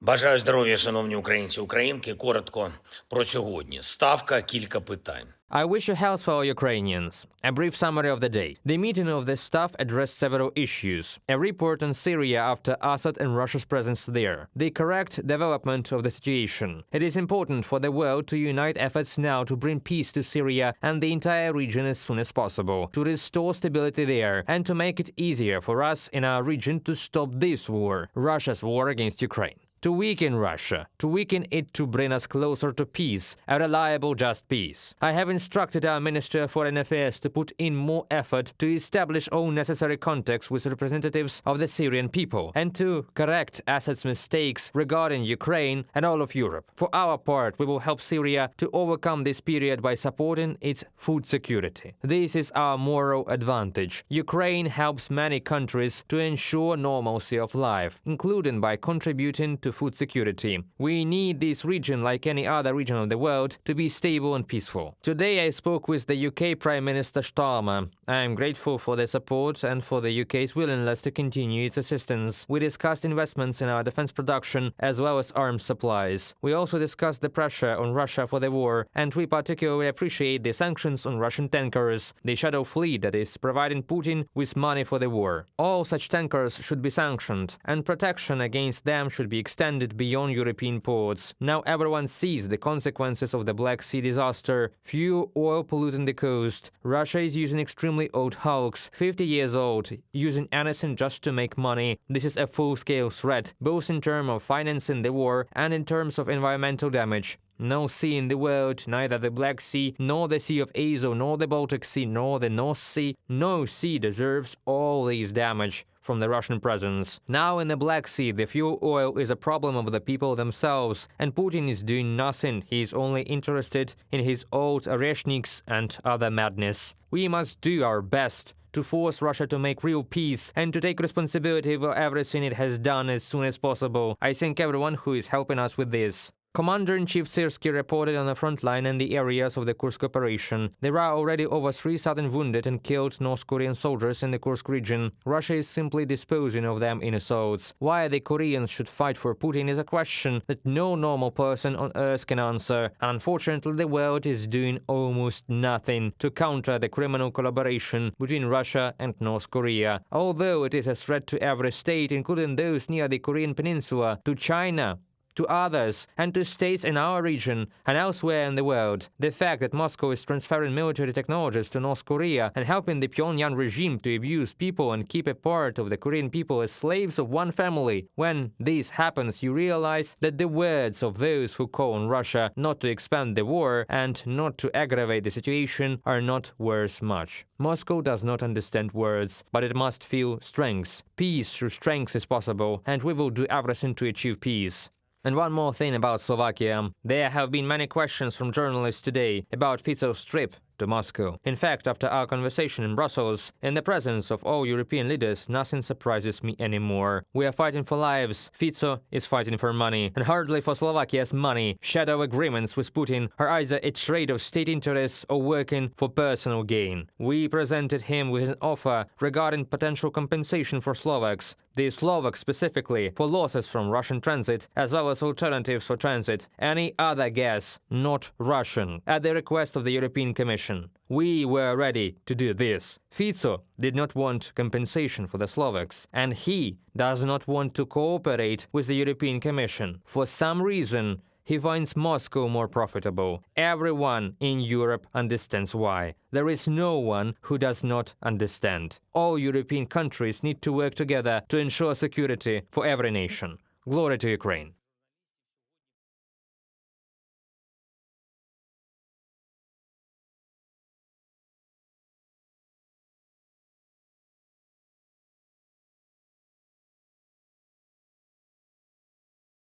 Бажаю здоров'я, шановні українці, українки. Коротко про сьогодні. Ставка, кілька питань. I wish you health for all Ukrainians. A brief summary of the day. The meeting of the staff addressed several issues. A report on Syria after Assad and Russia's presence there. The correct development of the situation. It is important for the world to unite efforts now to bring peace to Syria and the entire region as soon as possible, to restore stability there, and to make it easier for us in our region to stop this war, Russia's war against Ukraine. To weaken Russia, to weaken it to bring us closer to peace, a reliable, just peace. I have instructed our Minister of Foreign Affairs to put in more effort to establish all necessary contacts with representatives of the Syrian people and to correct Assad's mistakes regarding Ukraine and all of Europe. For our part, we will help Syria to overcome this period by supporting its food security. This is our moral advantage. Ukraine helps many countries to ensure normalcy of life, including by contributing to food security. We need this region, like any other region of the world, to be stable and peaceful. Today I spoke with the UK Prime Minister Starmer. I am grateful for their support and for the UK's willingness to continue its assistance. We discussed investments in our defense production as well as arms supplies. We also discussed the pressure on Russia for the war, and we particularly appreciate the sanctions on Russian tankers, the shadow fleet that is providing Putin with money for the war. All such tankers should be sanctioned, and protection against them should be extended beyond European ports. Now everyone sees the consequences of the Black Sea disaster. Fuel oil polluting the coast. Russia is using extremely old hulks, 50 years old, using anything just to make money. This is a full-scale threat, both in terms of financing the war and in terms of environmental damage. No sea in the world, neither the Black Sea, nor the Sea of Azov, nor the Baltic Sea, nor the North Sea, no sea deserves all this damage from the Russian presence. Now in the Black Sea, the fuel oil is a problem of the people themselves, and Putin is doing nothing. He is only interested in his old oreshniks and other madness. We must do our best to force Russia to make real peace and to take responsibility for everything it has done as soon as possible. I thank everyone who is helping us with this. Commander-in-Chief Syrskyi reported on the front line and the areas of the Kursk operation. There are already over 3,000 wounded and killed North Korean soldiers in the Kursk region. Russia is simply disposing of them in assaults. Why the Koreans should fight for Putin is a question that no normal person on earth can answer. And unfortunately, the world is doing almost nothing to counter the criminal collaboration between Russia and North Korea. Although it is a threat to every state, including those near the Korean peninsula, to China, to others, and to states in our region and elsewhere in the world. The fact that Moscow is transferring military technologies to North Korea and helping the Pyongyang regime to abuse people and keep a part of the Korean people as slaves of one family. When this happens, you realize that the words of those who call on Russia not to expand the war and not to aggravate the situation are not worth much. Moscow does not understand words, but it must feel strength. Peace through strength is possible, and we will do everything to achieve peace. And one more thing about Slovakia. There have been many questions from journalists today about Fico's trip to Moscow. In fact, after our conversation in Brussels, in the presence of all European leaders, nothing surprises me anymore. We are fighting for lives. Fico is fighting for money. And hardly for Slovakia's money. Shadow agreements with Putin are either a trade of state interests or working for personal gain. We presented him with an offer regarding potential compensation for Slovaks. The Slovaks specifically for losses from Russian transit, as well as alternatives for transit. Any other gas, not Russian, at the request of the European Commission. We were ready to do this. Fico did not want compensation for the Slovaks, and he does not want to cooperate with the European Commission. For some reason, he finds Moscow more profitable. Everyone in Europe understands why. There is no one who does not understand. All European countries need to work together to ensure security for every nation. Glory to Ukraine.